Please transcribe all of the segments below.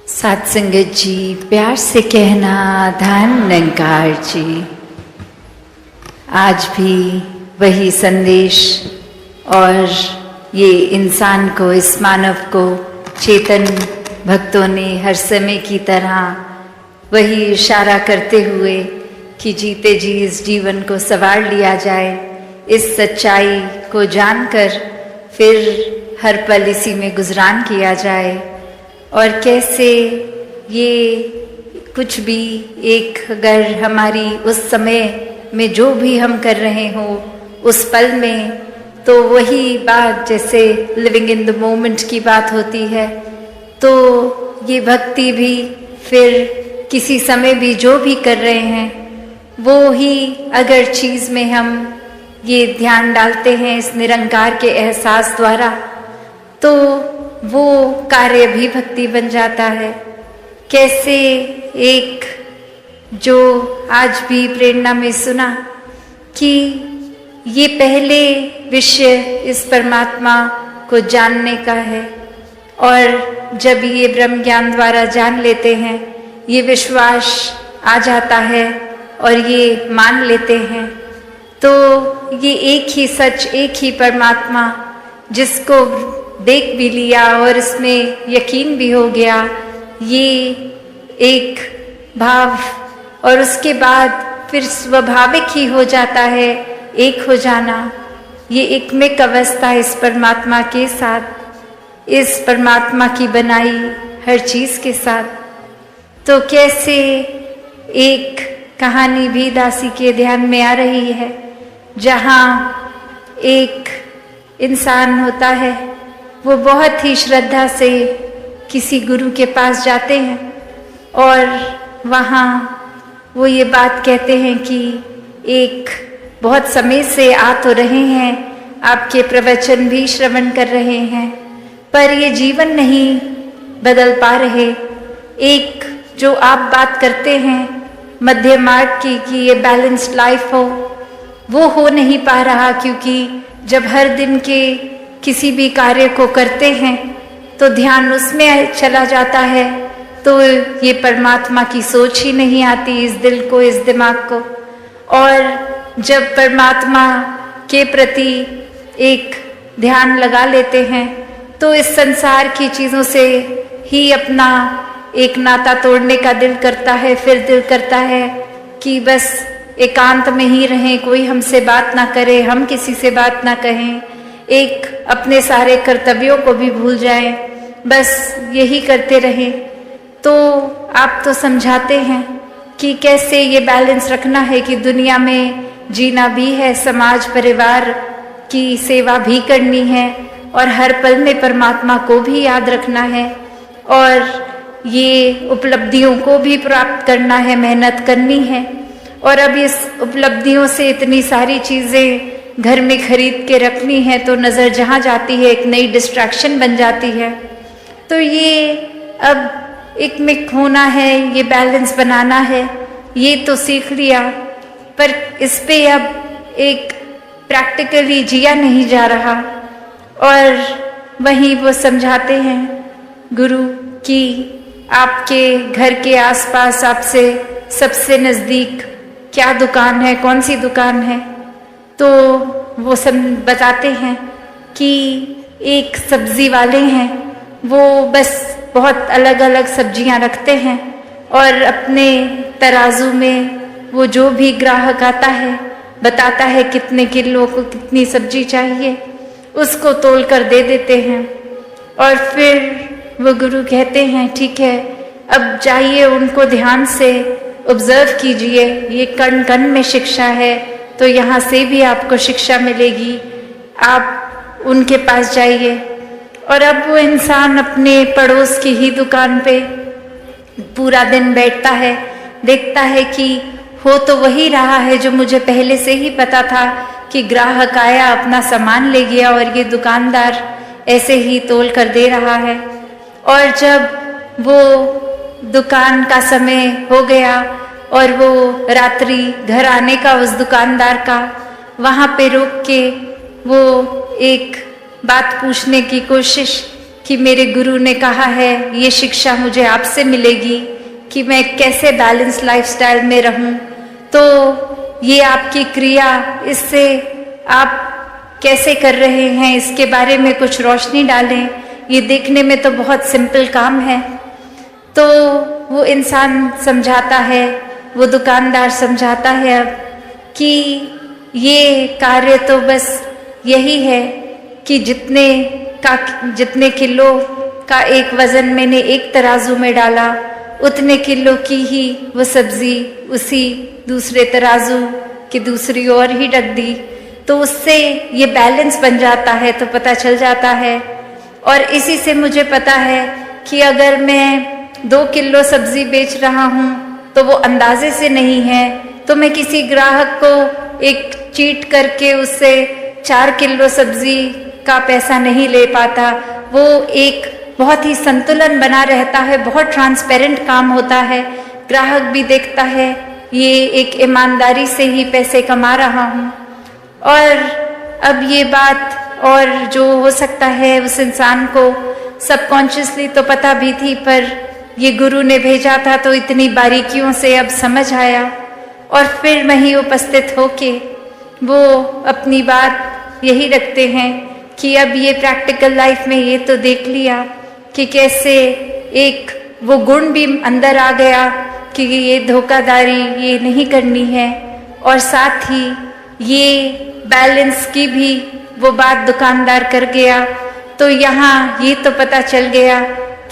साथ संगत जी, प्यार से कहना धन निरंकार जी। आज भी वही संदेश और ये इंसान को, इस मानव को चेतन भक्तों ने हर समय की तरह वही इशारा करते हुए कि जीते जी इस जीवन को संवार लिया जाए, इस सच्चाई को जानकर फिर हर पल इसी में गुजरान किया जाए। और कैसे ये कुछ भी एक, अगर हमारी उस समय में जो भी हम कर रहे हो उस पल में, तो वही बात जैसे लिविंग इन द मोमेंट की बात होती है, तो ये भक्ति भी फिर किसी समय भी जो भी कर रहे हैं वो ही अगर चीज़ में हम ये ध्यान डालते हैं इस निरंकार के एहसास द्वारा, तो वो कार्य भी भक्ति बन जाता है। कैसे एक जो आज भी प्रेरणा में सुना कि ये पहले विषय इस परमात्मा को जानने का है, और जब ये ब्रह्म ज्ञान द्वारा जान लेते हैं, ये विश्वास आ जाता है और ये मान लेते हैं, तो ये एक ही सच, एक ही परमात्मा जिसको देख भी लिया और इसमें यकीन भी हो गया, ये एक भाव, और उसके बाद फिर स्वाभाविक ही हो जाता है एक हो जाना। ये एकमिक अवस्था इस परमात्मा के साथ, इस परमात्मा की बनाई हर चीज़ के साथ। तो कैसे एक कहानी भी दासी के ध्यान में आ रही है, जहाँ एक इंसान होता है, वो बहुत ही श्रद्धा से किसी गुरु के पास जाते हैं और वहाँ वो ये बात कहते हैं कि एक बहुत समय से आ तो रहे हैं, आपके प्रवचन भी श्रवण कर रहे हैं, पर ये जीवन नहीं बदल पा रहे। एक जो आप बात करते हैं मध्य मार्ग की कि ये बैलेंस्ड लाइफ वो हो नहीं पा रहा, क्योंकि जब हर दिन के किसी भी कार्य को करते हैं तो ध्यान उसमें चला जाता है, तो ये परमात्मा की सोच ही नहीं आती इस दिल को, इस दिमाग को। और जब परमात्मा के प्रति एक ध्यान लगा लेते हैं तो इस संसार की चीज़ों से ही अपना एक नाता तोड़ने का दिल करता है। फिर दिल करता है कि बस एकांत में ही रहें, कोई हमसे बात ना करे, हम किसी से बात ना कहें, एक अपने सारे कर्तव्यों को भी भूल जाएं, बस यही करते रहें। तो आप तो समझाते हैं कि कैसे ये बैलेंस रखना है कि दुनिया में जीना भी है, समाज परिवार की सेवा भी करनी है, और हर पल में परमात्मा को भी याद रखना है, और ये उपलब्धियों को भी प्राप्त करना है, मेहनत करनी है। और अब इस उपलब्धियों से इतनी सारी चीज़ें घर में खरीद के रखनी है, तो नज़र जहाँ जाती है एक नई डिस्ट्रैक्शन बन जाती है। तो ये अब एक मिक होना है, ये बैलेंस बनाना है, ये तो सीख लिया, पर इस पे अब एक प्रैक्टिकली जिया नहीं जा रहा। और वहीं वो समझाते हैं गुरु कि आपके घर के आसपास आपसे सबसे नज़दीक क्या दुकान है, कौन सी दुकान है, तो वो सब बताते हैं कि एक सब्जी वाले हैं, वो बस बहुत अलग अलग सब्जियां रखते हैं, और अपने तराजू में वो जो भी ग्राहक आता है बताता है कितने किलो को कितनी सब्जी चाहिए, उसको तोल कर दे देते हैं। और फिर वो गुरु कहते हैं ठीक है, अब जाइए उनको ध्यान से ऑब्जर्व कीजिए, ये कण कण में शिक्षा है, तो यहाँ से भी आपको शिक्षा मिलेगी, आप उनके पास जाइए। और अब वो इंसान अपने पड़ोस की ही दुकान पे पूरा दिन बैठता है, देखता है कि हो तो वही रहा है जो मुझे पहले से ही पता था, कि ग्राहक आया अपना सामान ले गया और ये दुकानदार ऐसे ही तोल कर दे रहा है। और जब वो दुकान का समय हो गया और वो रात्रि घर आने का उस दुकानदार का, वहाँ पे रुक के वो एक बात पूछने की कोशिश कि मेरे गुरु ने कहा है, ये शिक्षा मुझे आपसे मिलेगी कि मैं कैसे बैलेंस लाइफस्टाइल में रहूं। तो ये आपकी क्रिया, इससे आप कैसे कर रहे हैं इसके बारे में कुछ रोशनी डालें। ये देखने में तो बहुत सिंपल काम है। तो वो इंसान समझाता है, वो दुकानदार समझाता है अब कि ये कार्य तो बस यही है कि जितने किलो का एक वजन मैंने एक तराजू में डाला, उतने किलो की ही वो सब्जी उसी दूसरे तराजू की दूसरी ओर ही रख दी। तो उससे ये बैलेंस बन जाता है, तो पता चल जाता है। और इसी से मुझे पता है कि अगर मैं 2 किलो सब्जी बेच रहा हूँ तो वो अंदाजे से नहीं है, तो मैं किसी ग्राहक को एक चीट करके उससे 4 किलो सब्जी का पैसा नहीं ले पाता। वो एक बहुत ही संतुलन बना रहता है, बहुत ट्रांसपेरेंट काम होता है। ग्राहक भी देखता है ये एक ईमानदारी से ही पैसे कमा रहा हूँ। और अब ये बात, और जो हो सकता है उस इंसान को सबकॉन्शियसली तो पता भी थी, पर ये गुरु ने भेजा था तो इतनी बारीकियों से अब समझ आया। और फिर वहीं उपस्थित होके वो अपनी बात यही रखते हैं कि अब ये प्रैक्टिकल लाइफ में ये तो देख लिया कि कैसे एक वो गुण भी अंदर आ गया कि ये धोखाधड़ी ये नहीं करनी है, और साथ ही ये बैलेंस की भी वो बात दुकानदार कर गया। तो यहाँ ये तो पता चल गया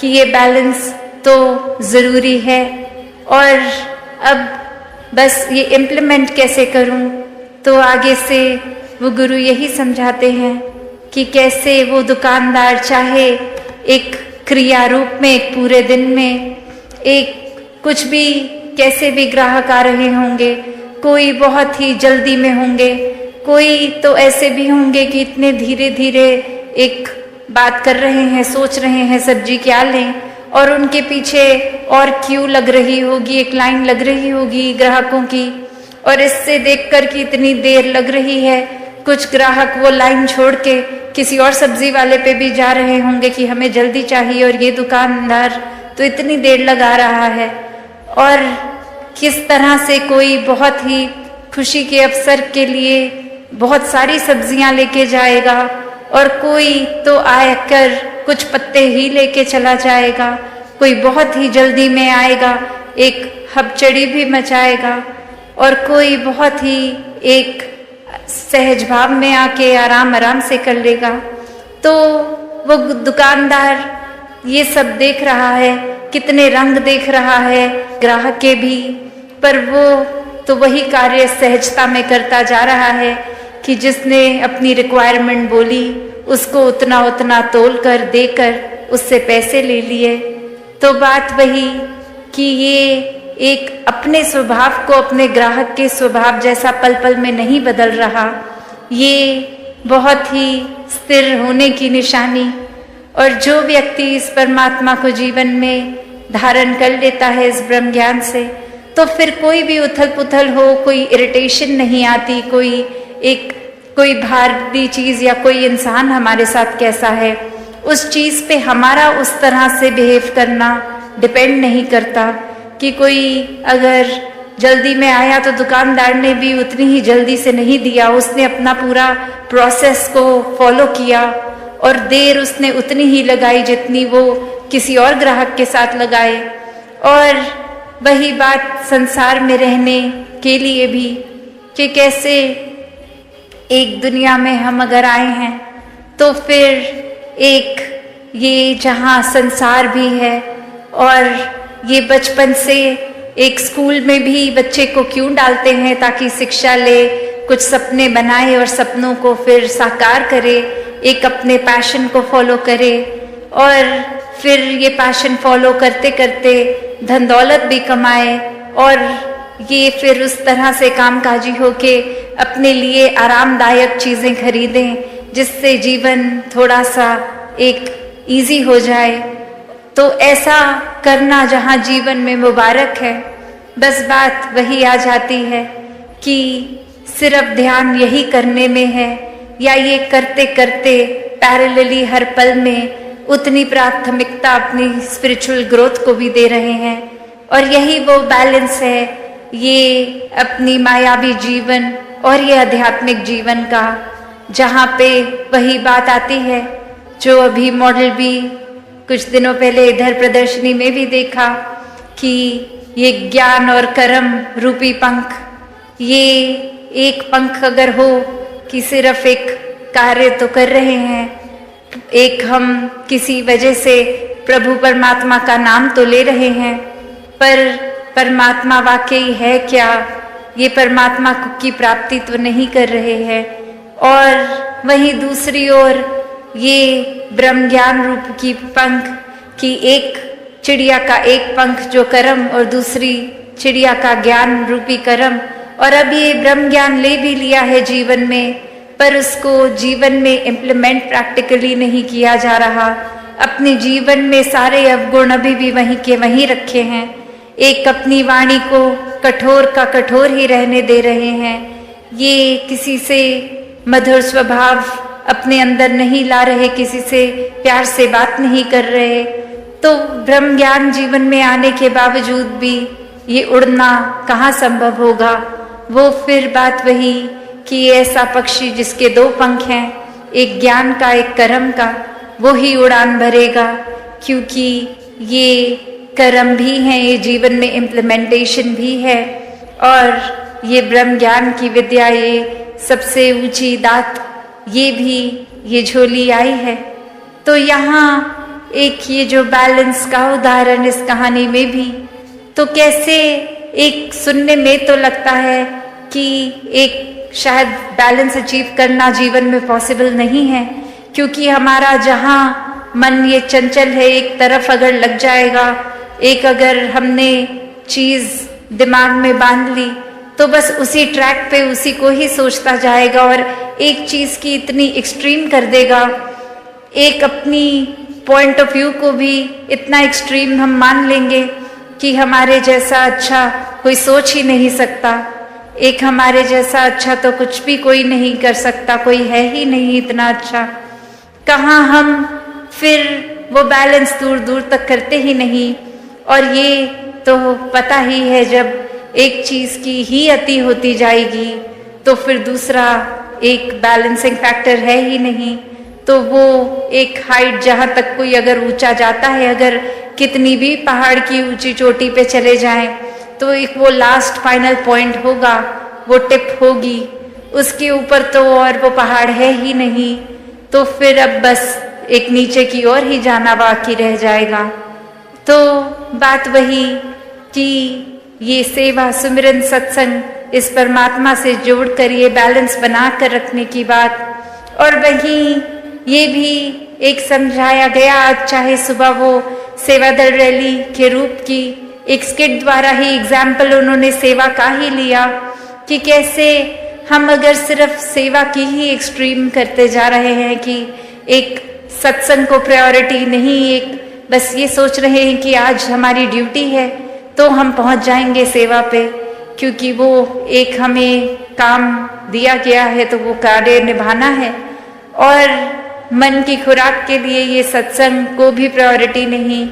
कि ये बैलेंस तो ज़रूरी है, और अब बस ये इम्प्लीमेंट कैसे करूँ। तो आगे से वो गुरु यही समझाते हैं कि कैसे वो दुकानदार चाहे एक क्रिया रूप में, एक पूरे दिन में, एक कुछ भी कैसे भी ग्राहक आ रहे होंगे, कोई बहुत ही जल्दी में होंगे, कोई तो ऐसे भी होंगे कि इतने धीरे धीरे एक बात कर रहे हैं, सोच रहे हैं सब्जी क्या लें, और उनके पीछे और क्यू लग रही होगी, एक लाइन लग रही होगी ग्राहकों की, और इससे देखकर कि इतनी देर लग रही है, कुछ ग्राहक वो लाइन छोड़ के किसी और सब्जी वाले पे भी जा रहे होंगे कि हमें जल्दी चाहिए, और ये दुकानदार तो इतनी देर लगा रहा है। और किस तरह से कोई बहुत ही खुशी के अवसर के लिए बहुत सारी सब्जियां लेके जाएगा, और कोई तो आकर कुछ पत्ते ही लेके चला जाएगा, कोई बहुत ही जल्दी में आएगा, एक हबचड़ी भी मचाएगा, और कोई बहुत ही एक सहज भाव में आके आराम आराम से कर लेगा। तो वो दुकानदार ये सब देख रहा है, कितने रंग देख रहा है ग्राहक के भी, पर वो तो वही कार्य सहजता में करता जा रहा है कि जिसने अपनी रिक्वायरमेंट बोली उसको उतना उतना तोल कर देकर उससे पैसे ले लिए। तो बात वही कि ये एक अपने स्वभाव को अपने ग्राहक के स्वभाव जैसा पल पल में नहीं बदल रहा, ये बहुत ही स्थिर होने की निशानी। और जो व्यक्ति इस परमात्मा को जीवन में धारण कर लेता है इस ब्रह्म ज्ञान से, तो फिर कोई भी उथल पुथल हो, कोई इरिटेशन नहीं आती, कोई भारी चीज़ या कोई इंसान हमारे साथ कैसा है, उस चीज़ पे हमारा उस तरह से बिहेव करना डिपेंड नहीं करता। कि कोई अगर जल्दी में आया तो दुकानदार ने भी उतनी ही जल्दी से नहीं दिया, उसने अपना पूरा प्रोसेस को फॉलो किया, और देर उसने उतनी ही लगाई जितनी वो किसी और ग्राहक के साथ लगाए। और वही बात संसार में रहने के लिए भी, कि कैसे एक दुनिया में हम अगर आए हैं तो फिर एक ये जहाँ संसार भी है, और ये बचपन से एक स्कूल में भी बच्चे को क्यों डालते हैं, ताकि शिक्षा ले, कुछ सपने बनाए और सपनों को फिर साकार करे, एक अपने पैशन को फॉलो करे, और फिर ये पैशन फॉलो करते करते धन दौलत भी कमाए, और ये फिर उस तरह से कामकाजी होके अपने लिए आरामदायक चीज़ें खरीदें जिससे जीवन थोड़ा सा एक इजी हो जाए। तो ऐसा करना जहाँ जीवन में मुबारक है, बस बात वही आ जाती है कि सिर्फ ध्यान यही करने में है, या ये करते करते पैरेलली हर पल में उतनी प्राथमिकता अपनी स्पिरिचुअल ग्रोथ को भी दे रहे हैं। और यही वो बैलेंस है, ये अपनी मायावी जीवन और ये आध्यात्मिक जीवन का, जहाँ पे वही बात आती है जो अभी मॉडल भी कुछ दिनों पहले इधर प्रदर्शनी में भी देखा कि ये ज्ञान और कर्म रूपी पंख, ये एक पंख अगर हो कि सिर्फ एक कार्य तो कर रहे हैं, एक हम किसी वजह से प्रभु परमात्मा का नाम तो ले रहे हैं, पर परमात्मा वाकई है क्या, ये परमात्मा की प्राप्ति तो नहीं कर रहे हैं। और वहीं दूसरी ओर ये ब्रह्म ज्ञान रूप की पंख की एक चिड़िया का एक पंख जो कर्म और दूसरी चिड़िया का ज्ञान रूपी कर्म, और अब ये ब्रह्म ज्ञान ले भी लिया है जीवन में, पर उसको जीवन में इम्प्लीमेंट प्रैक्टिकली नहीं किया जा रहा। अपने जीवन में सारे अवगुण अभी भी वहीं के वहीं रखे हैं। एक अपनी वाणी को कठोर का कठोर ही रहने दे रहे हैं। ये किसी से मधुर स्वभाव अपने अंदर नहीं ला रहे, किसी से प्यार से बात नहीं कर रहे। तो ब्रह्म ज्ञान जीवन में आने के बावजूद भी ये उड़ना कहाँ संभव होगा। वो फिर बात वही कि ऐसा पक्षी जिसके दो पंख हैं, एक ज्ञान का एक कर्म का, वो ही उड़ान भरेगा, क्योंकि ये कर्म भी हैं, ये जीवन में इम्प्लीमेंटेशन भी है। और ये ब्रह्म ज्ञान की विद्या, ये सबसे ऊंची दात, ये भी ये झोली आई है। तो यहाँ एक ये जो बैलेंस का उदाहरण इस कहानी में भी, तो कैसे एक सुनने में तो लगता है कि एक शायद बैलेंस अचीव करना जीवन में पॉसिबल नहीं है, क्योंकि हमारा जहाँ मन ये चंचल है, एक तरफ अगर लग जाएगा, एक अगर हमने चीज दिमाग में बांध ली तो बस उसी ट्रैक पे उसी को ही सोचता जाएगा और एक चीज की इतनी एक्सट्रीम कर देगा। एक अपनी पॉइंट ऑफ व्यू को भी इतना एक्सट्रीम हम मान लेंगे कि हमारे जैसा अच्छा कोई सोच ही नहीं सकता, एक हमारे जैसा अच्छा तो कुछ भी कोई नहीं कर सकता, कोई है ही नहीं इतना अच्छा। कहाँ हम फिर वो बैलेंस दूर दूर तक करते ही नहीं। और ये तो पता ही है, जब एक चीज की ही अति होती जाएगी तो फिर दूसरा एक बैलेंसिंग फैक्टर है ही नहीं। तो वो एक हाइट जहाँ तक कोई अगर ऊंचा जाता है, अगर कितनी भी पहाड़ की ऊंची चोटी पे चले जाएं, तो एक वो लास्ट फाइनल पॉइंट होगा, वो टिप होगी, उसके ऊपर तो और वो पहाड़ है ही नहीं। तो फिर अब बस एक नीचे की ओर ही जाना बाकी रह जाएगा। तो बात वही कि ये सेवा, सुमिरन, सत्संग, इस परमात्मा से जोड़कर ये बैलेंस बना कर रखने की बात। और वहीं ये भी एक समझाया गया, आज चाहे सुबह वो सेवा दल रैली के रूप की एक स्किट द्वारा ही एग्जाम्पल उन्होंने सेवा का ही लिया कि कैसे हम अगर सिर्फ सेवा की ही एक्सट्रीम करते जा रहे हैं कि एक सत्संग को प्रायोरिटी नहीं, एक बस ये सोच रहे हैं कि आज हमारी ड्यूटी है तो हम पहुंच जाएंगे सेवा पे, क्योंकि वो एक हमें काम दिया गया है तो वो कार्य निभाना है। और मन की खुराक के लिए ये सत्संग को भी प्रायोरिटी नहीं,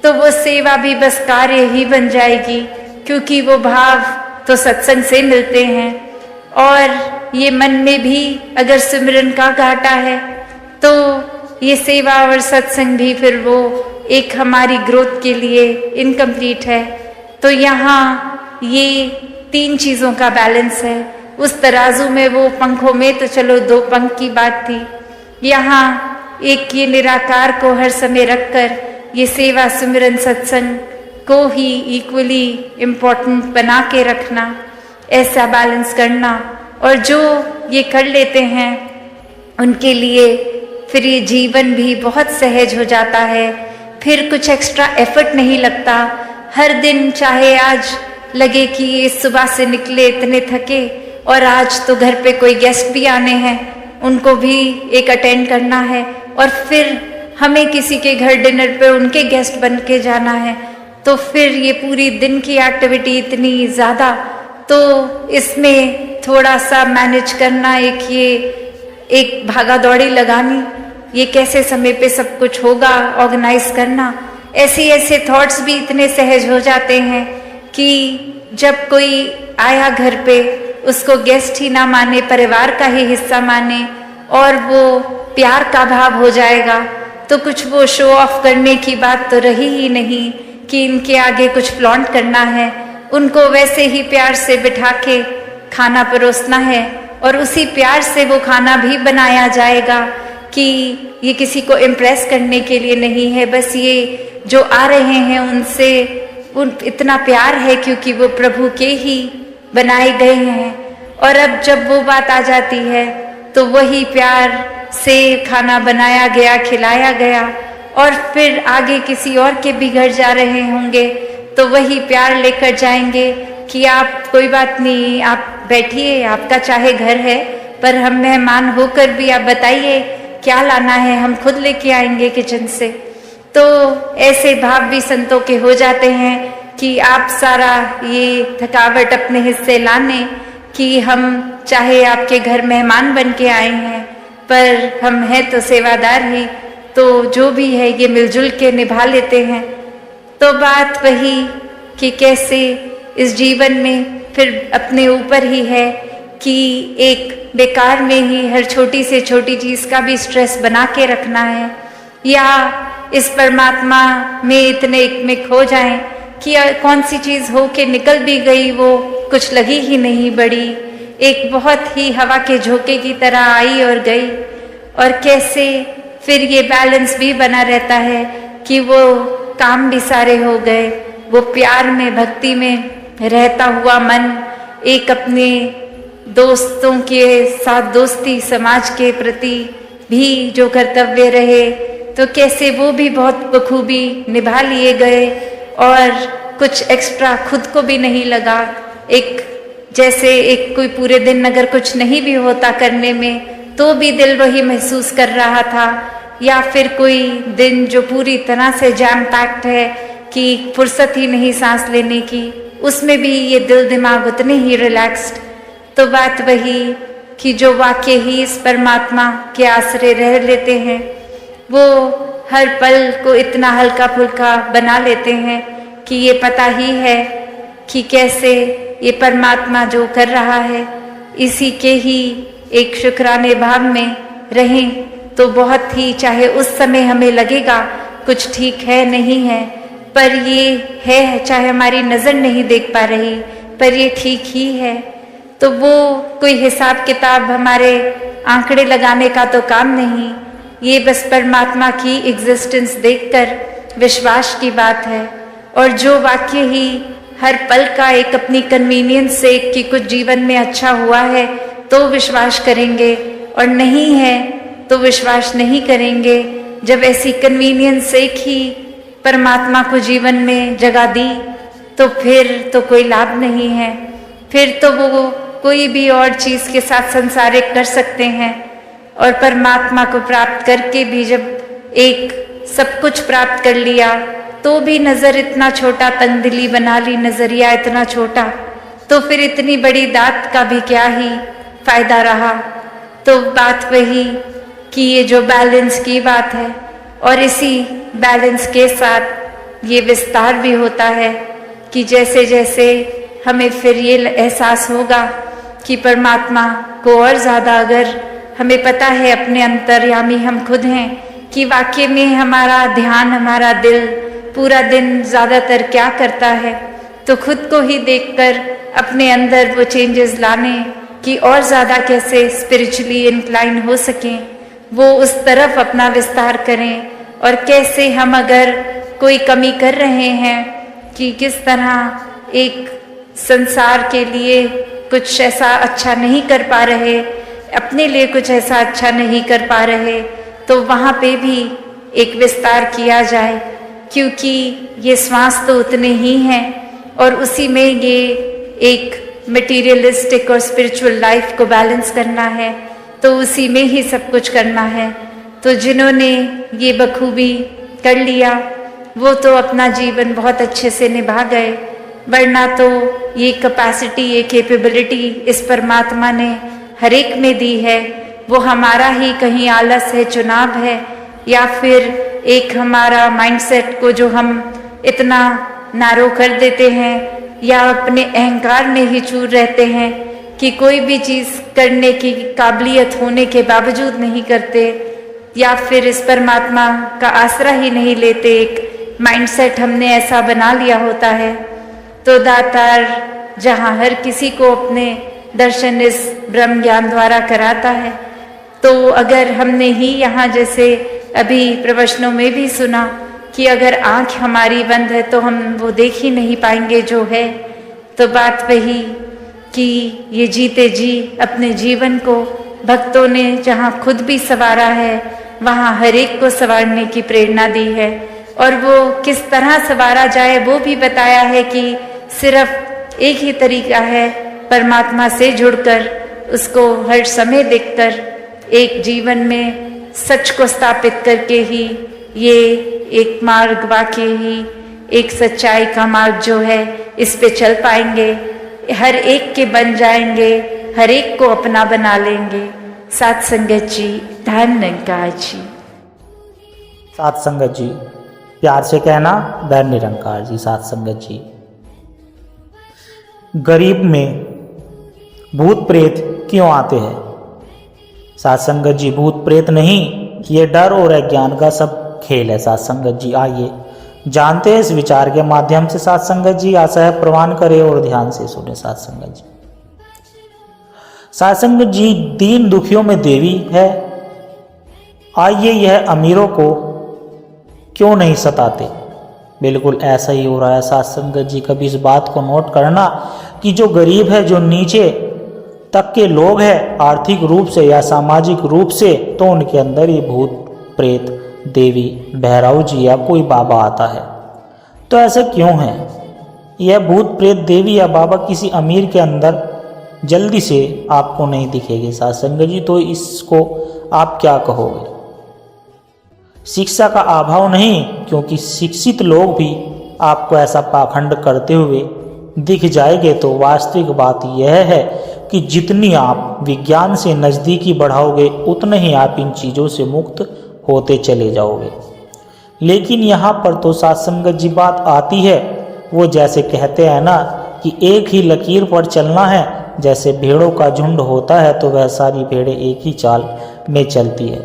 तो वो सेवा भी बस कार्य ही बन जाएगी, क्योंकि वो भाव तो सत्संग से मिलते हैं। और ये मन में भी अगर सिमरन का घाटा है तो ये सेवा और सत्संग भी फिर वो एक हमारी ग्रोथ के लिए इनकम्प्लीट है। तो यहाँ ये तीन चीजों का बैलेंस है। उस तराजू में वो पंखों में तो चलो दो पंख की बात थी, यहाँ एक ये निराकार को हर समय रखकर ये सेवा, सुमिरन, सत्संग को ही इक्वली इम्पोर्टेंट बना के रखना, ऐसा बैलेंस करना। और जो ये कर लेते हैं उनके लिए फिर ये जीवन भी बहुत सहज हो जाता है, फिर कुछ एक्स्ट्रा एफर्ट नहीं लगता। हर दिन चाहे आज लगे कि ये सुबह से निकले इतने थके और आज तो घर पे कोई गेस्ट भी आने हैं, उनको भी एक अटेंड करना है, और फिर हमें किसी के घर डिनर पे उनके गेस्ट बन के जाना है, तो फिर ये पूरी दिन की एक्टिविटी इतनी ज़्यादा, तो इसमें थोड़ा सा मैनेज करना, एक ये एक भागा दौड़ी लगानी, ये कैसे समय पे सब कुछ होगा, ऑर्गेनाइज करना, ऐसे थॉट्स भी इतने सहज हो जाते हैं कि जब कोई आया घर पे उसको गेस्ट ही ना माने, परिवार का ही हिस्सा माने और वो प्यार का भाव हो जाएगा, तो कुछ वो शो ऑफ करने की बात तो रही ही नहीं कि इनके आगे कुछ फ्लॉन्ट करना है। उनको वैसे ही प्यार से बिठा के खाना परोसना है और उसी प्यार से वो खाना भी बनाया जाएगा कि ये किसी को इम्प्रेस करने के लिए नहीं है, बस ये जो आ रहे हैं उनसे इतना प्यार है क्योंकि वो प्रभु के ही बनाए गए हैं। और अब जब वो बात आ जाती है तो वही प्यार से खाना बनाया गया, खिलाया गया और फिर आगे किसी और के भी घर जा रहे होंगे तो वही प्यार लेकर जाएंगे कि आप कोई बात नहीं, आप बैठिए, आपका चाहे घर है पर हम मेहमान होकर भी आप बताइए क्या लाना है, हम खुद लेके आएंगे किचन से। तो ऐसे भाव भी संतों के हो जाते हैं कि आप सारा ये थकावट अपने हिस्से लाने कि हम चाहे आपके घर मेहमान बन के आए हैं पर हम हैं तो सेवादार ही, तो जो भी है ये मिलजुल के निभा लेते हैं। तो बात वही कि कैसे इस जीवन में फिर अपने ऊपर ही है कि एक बेकार में ही हर छोटी से छोटी चीज़ का भी स्ट्रेस बना के रखना है या इस परमात्मा में इतने एक में खो जाएं कि कौन सी चीज़ हो के निकल भी गई वो कुछ लगी ही नहीं बड़ी, एक बहुत ही हवा के झोंके की तरह आई और गई। और कैसे फिर ये बैलेंस भी बना रहता है कि वो काम भी सारे हो गए, वो प्यार में भक्ति में रहता हुआ मन एक अपने दोस्तों के साथ दोस्ती, समाज के प्रति भी जो कर्तव्य रहे तो कैसे वो भी बहुत बखूबी निभा लिए गए और कुछ एक्स्ट्रा खुद को भी नहीं लगा। एक जैसे एक कोई पूरे दिन अगर कुछ नहीं भी होता करने में तो भी दिल वही महसूस कर रहा था, या फिर कोई दिन जो पूरी तरह से जैम पैक्ड है कि फुर्सत ही नहीं सांस लेने की, उसमें भी ये दिल दिमाग उतने ही रिलैक्स्ड। तो बात वही कि जो वाकई ही इस परमात्मा के आश्रय रह लेते हैं वो हर पल को इतना हल्का फुल्का बना लेते हैं कि ये पता ही है कि कैसे ये परमात्मा जो कर रहा है इसी के ही एक शुक्राने भाव में रहें तो बहुत ही, चाहे उस समय हमें लगेगा कुछ ठीक है नहीं है पर ये है, चाहे हमारी नज़र नहीं देख पा रही पर ये ठीक ही है। तो वो कोई हिसाब किताब हमारे आंकड़े लगाने का तो काम नहीं, ये बस परमात्मा की एग्जिस्टेंस देखकर विश्वास की बात है। और जो वाक्य ही हर पल का एक अपनी कन्वीनियंस से कि कुछ जीवन में अच्छा हुआ है तो विश्वास करेंगे और नहीं है तो विश्वास नहीं करेंगे। जब ऐसी कन्वीनियंस से ही परमात्मा को जीवन में जगह दी तो फिर तो कोई लाभ नहीं है, फिर तो वो कोई भी और चीज़ के साथ संसारिक कर सकते हैं। और परमात्मा को प्राप्त करके भी जब एक सब कुछ प्राप्त कर लिया तो भी नज़र इतना छोटा, तंगदिली बना ली, नज़रिया इतना छोटा, तो फिर इतनी बड़ी दात का भी क्या ही फायदा रहा। तो बात वही कि ये जो बैलेंस की बात है और इसी बैलेंस के साथ ये विस्तार भी होता है कि जैसे जैसे हमें फिर ये एहसास होगा कि परमात्मा को और ज़्यादा अगर हमें पता है अपने अंतर्यामी हम खुद हैं कि वाकई में हमारा ध्यान, हमारा दिल पूरा दिन ज़्यादातर क्या करता है, तो खुद को ही देखकर अपने अंदर वो चेंजेस लाने कि और ज़्यादा कैसे स्पिरिचुअली इंक्लाइन हो सकें, वो उस तरफ अपना विस्तार करें। और कैसे हम अगर कोई कमी कर रहे हैं कि किस तरह एक संसार के लिए कुछ ऐसा अच्छा नहीं कर पा रहे, अपने लिए कुछ ऐसा अच्छा नहीं कर पा रहे, तो वहाँ पे भी एक विस्तार किया जाए क्योंकि ये श्वास तो उतने ही हैं और उसी में ये एक मटीरियलिस्टिक और स्पिरिचुअल लाइफ को बैलेंस करना है, तो उसी में ही सब कुछ करना है। तो जिन्होंने ये बखूबी कर लिया वो तो अपना जीवन बहुत अच्छे से निभा गए, वरना तो ये कैपेसिटी, ये कैपेबिलिटी इस परमात्मा ने हर एक में दी है वो हमारा ही कहीं आलस है, चुनाव है, या फिर एक हमारा माइंडसेट को जो हम इतना नारो कर देते हैं, या अपने अहंकार में ही चूर रहते हैं कि कोई भी चीज़ करने की काबिलियत होने के बावजूद नहीं करते, या फिर इस परमात्मा का आसरा ही नहीं लेते। एक माइंडसेट हमने ऐसा बना लिया होता है। तो दातार जहाँ हर किसी को अपने दर्शन इस ब्रह्म ज्ञान द्वारा कराता है, तो अगर हमने ही यहाँ जैसे अभी प्रवचनों में भी सुना कि अगर आँख हमारी बंद है तो हम वो देख ही नहीं पाएंगे जो है, तो बात वही कि ये जीते जी अपने जीवन को भक्तों ने जहाँ खुद भी संवारा है, वहाँ हर एक को संवारने की प्रेरणा दी है। और वो किस तरह संवारा जाए वो भी बताया है कि सिर्फ एक ही तरीका है, परमात्मा से जुड़कर, उसको हर समय देखकर, एक जीवन में सच को स्थापित करके ही ये एक मार्ग वाकई ही एक सच्चाई का मार्ग जो है, इस पे चल पाएंगे, हर एक के बन जाएंगे, हर एक को अपना बना लेंगे। सात संगत जी, धन निरंकार जी। सात संगत जी, प्यार से कहना धन निरंकार जी। सात संगत जी, गरीब में भूत प्रेत क्यों आते हैं? सात संगत जी, भूत प्रेत नहीं, ये डर और अज्ञान का सब खेल है। सात संगत जी, आइए जानते हैं इस विचार के माध्यम से। सात संगत जी, आशा है प्रमाण करें और ध्यान से सुने। सात संगत जी, सात संगत जी, दीन दुखियों में देवी है। आइए, यह अमीरों को क्यों नहीं सताते? बिल्कुल ऐसा ही हो रहा है सात संगत जी। कभी इस बात को नोट करना कि जो गरीब है, जो नीचे तक के लोग हैं आर्थिक रूप से या सामाजिक रूप से, तो उनके अंदर ही भूत प्रेत, देवी, भैरव जी या कोई बाबा आता है। तो ऐसा क्यों है? यह भूत प्रेत, देवी या बाबा किसी अमीर के अंदर जल्दी से आपको नहीं दिखेगी सात संगत जी। तो इसको आप क्या कहोगे? शिक्षा का अभाव नहीं, क्योंकि शिक्षित लोग भी आपको ऐसा पाखंड करते हुए दिख जाएंगे। तो वास्तविक बात यह है कि जितनी आप विज्ञान से नज़दीकी बढ़ाओगे, उतने ही आप इन चीज़ों से मुक्त होते चले जाओगे। लेकिन यहाँ पर तो सात संगत जी बात आती है, वो जैसे कहते हैं ना कि एक ही लकीर पर चलना है। जैसे भेड़ों का झुंड होता है तो वह सारी भेड़ें एक ही चाल में चलती है।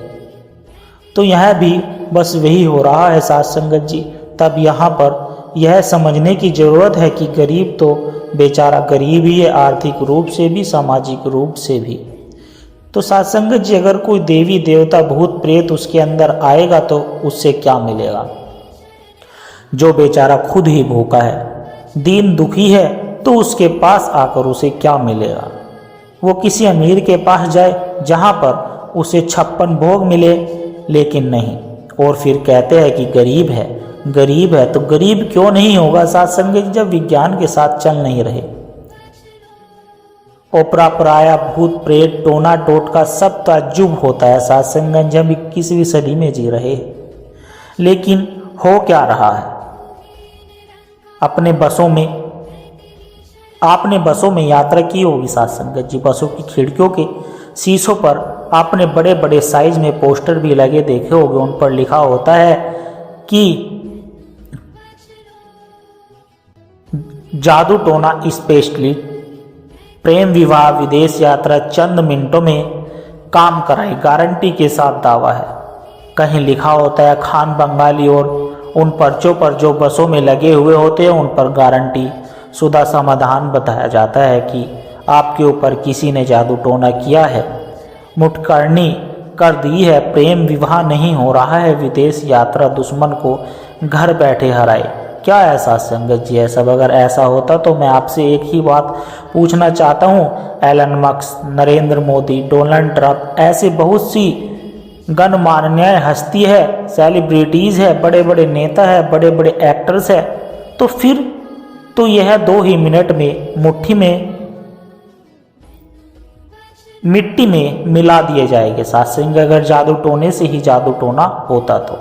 तो यह भी बस वही हो रहा है सात संगत जी। तब यहाँ पर यह समझने की ज़रूरत है कि गरीब तो बेचारा गरीब ही है, आर्थिक रूप से भी, सामाजिक रूप से भी। तो सात संगत जी, अगर कोई देवी देवता भूत प्रेत उसके अंदर आएगा तो उससे क्या मिलेगा? जो बेचारा खुद ही भूखा है, दीन दुखी है, तो उसके पास आकर उसे क्या मिलेगा? वो किसी अमीर के पास जाए जहाँ पर उसे 56 भोग मिले, लेकिन नहीं। और फिर कहते हैं कि गरीब है, गरीब है। तो गरीब क्यों नहीं होगा सात संगत जी, जब विज्ञान के साथ चल नहीं रहे? ओपरा पराया, भूत प्रेत, टोना टोटका सब ताज्जुब होता है सात संगत जी। हम 21वीं सदी में जी रहे हैं, लेकिन हो क्या रहा है? आपने बसों में यात्रा की होगी सात संगत जी। बसों की खिड़कियों के शीशों पर आपने बड़े बड़े साइज में पोस्टर भी लगे देखे होंगे। उन पर लिखा होता है कि जादू टोना स्पेशली, प्रेम विवाह, विदेश यात्रा चंद मिनटों में काम कराई, गारंटी के साथ दावा है। कहीं लिखा होता है खान बंगाली, और उन पर्चों पर जो बसों में लगे हुए होते हैं उन पर गारंटी शुदा समाधान बताया जाता है कि आपके ऊपर किसी ने जादू टोना किया है, मुठकरनी कर दी है, प्रेम विवाह नहीं हो रहा है, विदेश यात्रा दुश्मन को घर बैठे हराए। क्या ऐसा संगत जी है सब? अगर ऐसा होता तो मैं आपसे एक ही बात पूछना चाहता हूँ। Elon Musk, Narendra Modi, Donald Trump, ऐसे बहुत सी गणमान्य हस्ती है, सेलिब्रिटीज़ है, बड़े बड़े नेता है, बड़े बड़े एक्टर्स है, तो फिर तो यह 2 ही मिनट में मुट्ठी में मिट्टी में मिला दिए जाएंगे सात संगत, अगर जादू टोने से ही जादू टोना होता तो।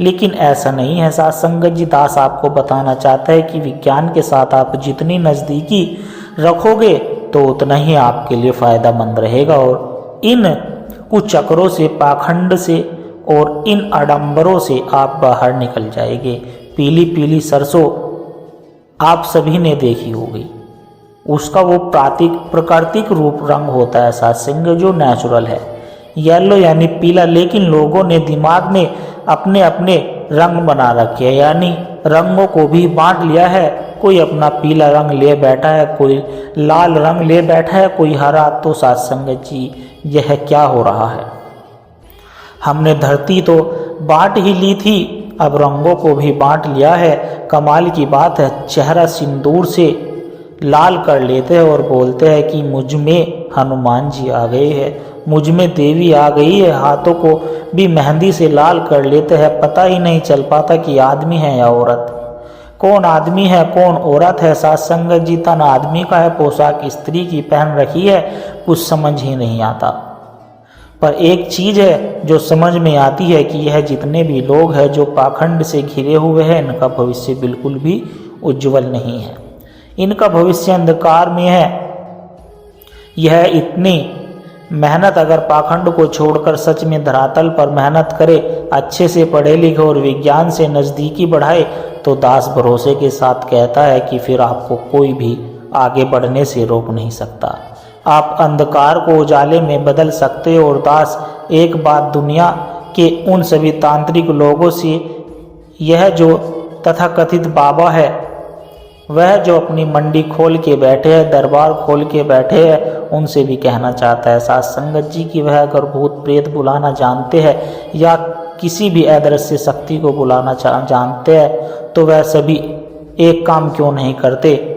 लेकिन ऐसा नहीं है सात संगत जी। दास आपको बताना चाहता है कि विज्ञान के साथ आप जितनी नज़दीकी रखोगे तो उतना ही आपके लिए फ़ायदेमंद रहेगा। और इन कुचक्रों से, पाखंड से और इन आडंबरों से आप बाहर निकल जाएंगे। पीली पीली सरसों आप सभी ने देखी होगी, उसका वो प्राकृतिक रूप रंग होता है सत्संग, जो नेचुरल है, येलो यानी पीला। लेकिन लोगों ने दिमाग में अपने अपने रंग बना रखे हैं, यानी रंगों को भी बांट लिया है। कोई अपना पीला रंग ले बैठा है, कोई लाल रंग ले बैठा है, कोई हरा। तो सत्संग जी यह क्या हो रहा है? हमने धरती तो बांट ही ली थी, अब रंगों को भी बांट लिया है। कमाल की बात है, चेहरा सिंदूर से लाल कर लेते हैं और बोलते हैं कि मुझ में हनुमान जी आ गए हैं, मुझ में देवी आ गई है। हाथों को भी मेहंदी से लाल कर लेते हैं, पता ही नहीं चल पाता कि आदमी है या औरत, कौन आदमी है कौन औरत है। सत्संग जी तन आदमी का है, पोशाक स्त्री की पहन रखी है, कुछ समझ ही नहीं आता। पर एक चीज है जो समझ में आती है कि यह जितने भी लोग हैं जो पाखंड से घिरे हुए हैं, इनका भविष्य बिल्कुल भी उज्जवल नहीं है, इनका भविष्य अंधकार में है। यह इतनी मेहनत अगर पाखंड को छोड़कर सच में धरातल पर मेहनत करे, अच्छे से पढ़े लिखे और विज्ञान से नज़दीकी बढ़ाए, तो दास भरोसे के साथ कहता है कि फिर आपको कोई भी आगे बढ़ने से रोक नहीं सकता। आप अंधकार को उजाले में बदल सकते हो। और दास एक बात दुनिया के उन सभी तांत्रिक लोगों से, यह जो तथाकथित बाबा है, वह जो अपनी मंडी खोल के बैठे हैं, दरबार खोल के बैठे हैं, उनसे भी कहना चाहता है सत्संगत जी की वह अगर भूत प्रेत बुलाना जानते हैं या किसी भी अदृश्य शक्ति को बुलाना जानते हैं, तो वह सभी एक काम क्यों नहीं करते।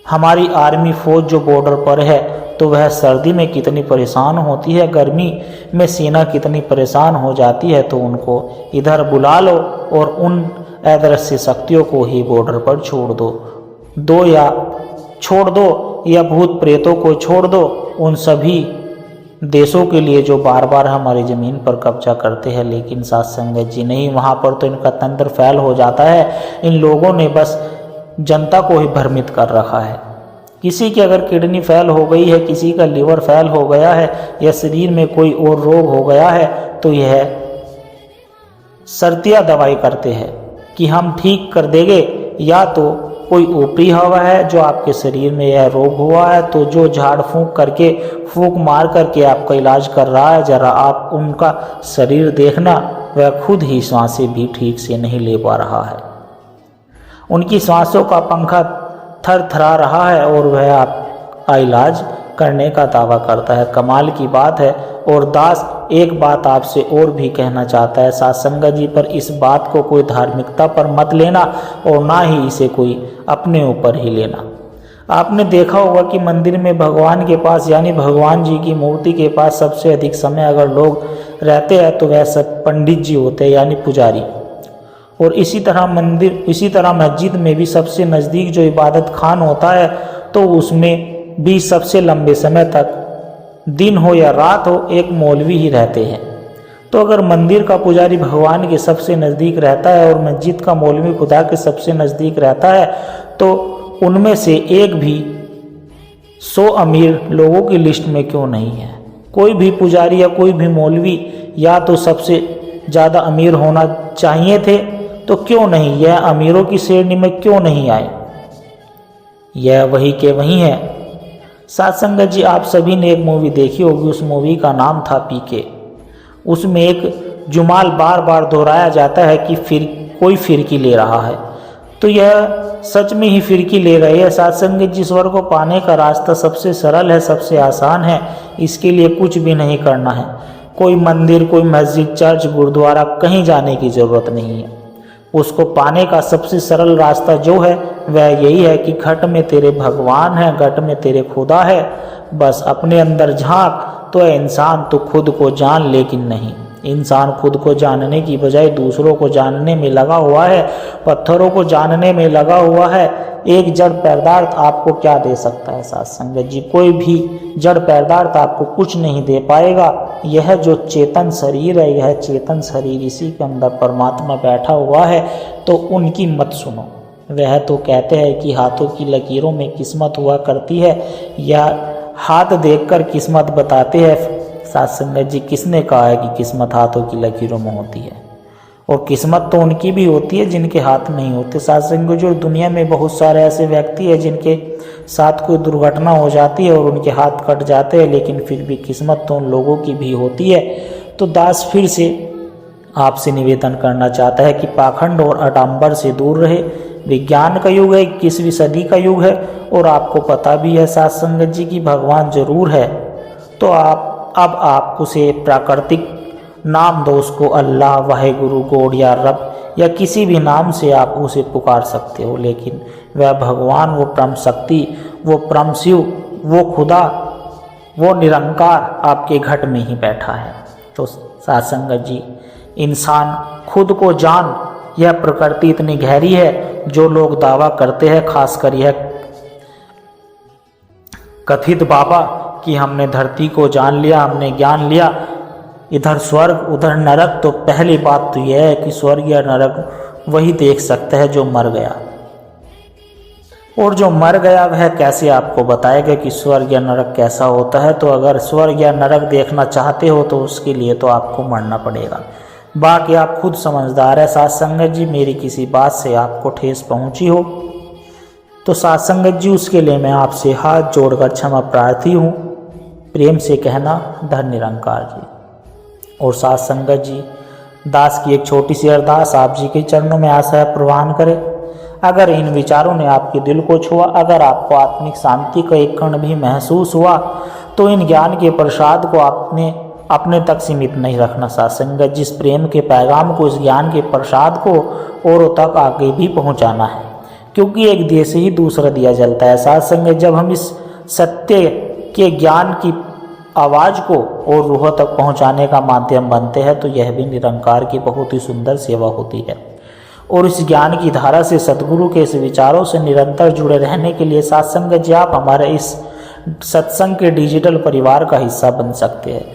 हमारी आर्मी फौज जो बॉर्डर पर है, तो वह सर्दी में कितनी परेशान होती है, गर्मी में सेना कितनी परेशान हो जाती है, तो उनको इधर बुला लो और उन अदृश्य शक्तियों को ही बॉर्डर पर छोड़ दो या भूत प्रेतों को छोड़ दो, उन सभी देशों के लिए जो बार बार हमारी ज़मीन पर कब्जा करते हैं। लेकिन सत्संगत जी नहीं, वहाँ पर तो इनका तंत्र फैल हो जाता है। इन लोगों ने बस जनता को ही भ्रमित कर रखा है। किसी की अगर किडनी फेल हो गई है, किसी का लीवर फेल हो गया है, या शरीर में कोई और रोग हो गया है, तो यह शर्तिया दवाई करते हैं कि हम ठीक कर देंगे। या तो कोई ऊपरी हवा है जो आपके शरीर में यह रोग हुआ है, तो जो झाड़ फूंक करके, फूंक मार करके आपका इलाज कर रहा है, जरा आप उनका शरीर देखना, वह खुद ही सांसें भी ठीक से नहीं ले पा रहा है, उनकी सांसों का पंखा थर थरा रहा है और वह आपका इलाज करने का दावा करता है। कमाल की बात है। और दास एक बात आपसे और भी कहना चाहता है सत्संगत जी, पर इस बात को कोई धार्मिकता पर मत लेना और ना ही इसे कोई अपने ऊपर ही लेना। आपने देखा होगा कि मंदिर में भगवान के पास, यानी भगवान जी की मूर्ति के पास सबसे अधिक समय अगर लोग रहते हैं, तो वह सब पंडित जी होते हैं, यानी पुजारी। और इसी तरह मस्जिद में भी सबसे नज़दीक जो इबादत खान होता है, तो उसमें भी सबसे लंबे समय तक, दिन हो या रात हो, एक मौलवी ही रहते हैं। तो अगर मंदिर का पुजारी भगवान के सबसे नज़दीक रहता है और मस्जिद का मौलवी खुदा के सबसे नज़दीक रहता है, तो उनमें से एक भी 100 अमीर लोगों की लिस्ट में क्यों नहीं है। कोई भी पुजारी या कोई भी मौलवी या तो सबसे ज़्यादा अमीर होना चाहिए थे, तो क्यों नहीं, यह अमीरों की श्रेणी में क्यों नहीं आए। यह वही के वही है। सत्संगत जी, आप सभी ने एक मूवी देखी होगी, उस मूवी का नाम था पीके। उसमें एक जुमाल बार बार दोहराया जाता है कि कोई फिरकी ले रहा है, तो यह सच में ही फिरकी ले रही है। सत्संगत जी, ईश्वर को पाने का रास्ता सबसे सरल है, सबसे आसान है। इसके लिए कुछ भी नहीं करना है, कोई मंदिर, कोई मस्जिद, चर्च, गुरुद्वारा कहीं जाने की ज़रूरत नहीं है। उसको पाने का सबसे सरल रास्ता जो है वह यही है कि घट में तेरे भगवान है, घट में तेरे खुदा है। बस अपने अंदर झांक, तो इंसान तो खुद को जान, लेकिन नहीं, इंसान खुद को जानने की बजाय दूसरों को जानने में लगा हुआ है, पत्थरों को जानने में लगा हुआ है। एक जड़ पदार्थ आपको क्या दे सकता है सत्संगत जी? कोई भी जड़ पदार्थ आपको कुछ नहीं दे पाएगा। यह जो चेतन शरीर है, यह चेतन शरीर, इसी के अंदर परमात्मा बैठा हुआ है। तो उनकी मत सुनो। वह तो कहते हैं कि हाथों की लकीरों में किस्मत हुआ करती है, या हाथ देखकर किस्मत बताते हैं। साथ संगत जी, किसने कहा है कि किस्मत हाथों की लकीरों में होती है? और किस्मत तो उनकी भी होती है जिनके हाथ नहीं होते। साथ संगत जी, दुनिया में बहुत सारे ऐसे व्यक्ति हैं जिनके साथ कोई दुर्घटना हो जाती है और उनके हाथ कट जाते हैं, लेकिन फिर भी किस्मत तो उन लोगों की भी होती है। तो दास फिर से आपसे निवेदन करना चाहता है कि पाखंड और आडंबर से दूर रहे। विज्ञान का युग है, 21वीं सदी का युग है, और आपको पता भी है साथ संगत जी की भगवान जरूर है। तो आप उसे प्राकृतिक नाम दो, उसको अल्लाह, वाहेगुरु, गॉड या रब या किसी भी नाम से आप उसे पुकार सकते हो, लेकिन वह भगवान, वो परम शक्ति, वो परम शिव, वो खुदा, वो निरंकार आपके घट में ही बैठा है। तो साथ संगत जी, इंसान खुद को जान, यह प्रकृति इतनी गहरी है। जो लोग दावा करते हैं, खासकर यह कथित बाबा, कि हमने धरती को जान लिया, हमने ज्ञान लिया, इधर स्वर्ग उधर नरक, तो पहली बात तो यह है कि स्वर्ग या नरक वही देख सकता है जो मर गया, और जो मर गया वह कैसे आपको बताएगा कि स्वर्ग या नरक कैसा होता है। तो अगर स्वर्ग या नरक देखना चाहते हो तो उसके लिए तो आपको मरना पड़ेगा। बाकी आप खुद समझदार है साथ संगत जी, मेरी किसी बात से आपको ठेस पहुंची हो तो साथ संगत जी, उसके लिए मैं आपसे हाथ जोड़कर क्षमा प्रार्थी हूँ। प्रेम से कहना, धन निरंकार जी। और साथ संगत जी, दास की एक छोटी सी अरदास आप जी के चरणों में आशा है प्रवान करें। अगर इन विचारों ने आपके दिल को छुआ, अगर आपको आत्मिक शांति का एक कण भी महसूस हुआ, तो इन ज्ञान के प्रसाद को आपने अपने तक सीमित नहीं रखना साथ संगत। जिस प्रेम के पैगाम को, इस ज्ञान के प्रसाद को औरों तक आगे भी पहुंचाना है, क्योंकि एक दिए से ही दूसरा दिया जलता है साथ संगत। जब हम इस सत्य के ज्ञान की आवाज़ को और रूह तक पहुंचाने का माध्यम बनते हैं, तो यह भी निरंकार की बहुत ही सुंदर सेवा होती है। और इस ज्ञान की धारा से, सदगुरु के इस विचारों से निरंतर जुड़े रहने के लिए साथ संगत जी, आप हमारे इस सत्संग के डिजिटल परिवार का हिस्सा बन सकते हैं,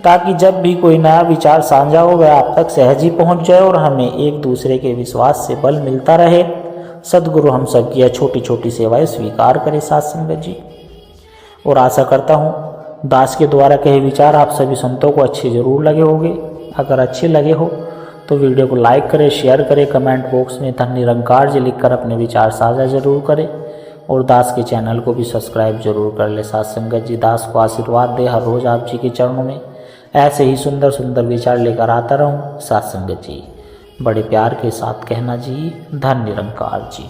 ताकि जब भी कोई नया विचार साझा हो वह आप तक सहज ही पहुँच जाए और हमें एक दूसरे के विश्वास से बल मिलता रहे। सदगुरु हम सब की यह छोटी छोटी सेवाएं स्वीकार करें साथ संगत जी। और आशा करता हूँ दास के द्वारा कहे विचार आप सभी संतों को अच्छे जरूर लगे होंगे। अगर अच्छे लगे हो तो वीडियो को लाइक करें, शेयर करें, कमेंट बॉक्स में धन निरंकार जी लिखकर अपने विचार साझा जरूर करें, और दास के चैनल को भी सब्सक्राइब जरूर कर ले साथ संगत जी। दास को आशीर्वाद दे, हर रोज आप जी के चरणों में ऐसे ही सुंदर सुंदर विचार लेकर आता रहूं साथ संगत जी। बड़े प्यार के साथ कहना जी, धन निरंकार जी।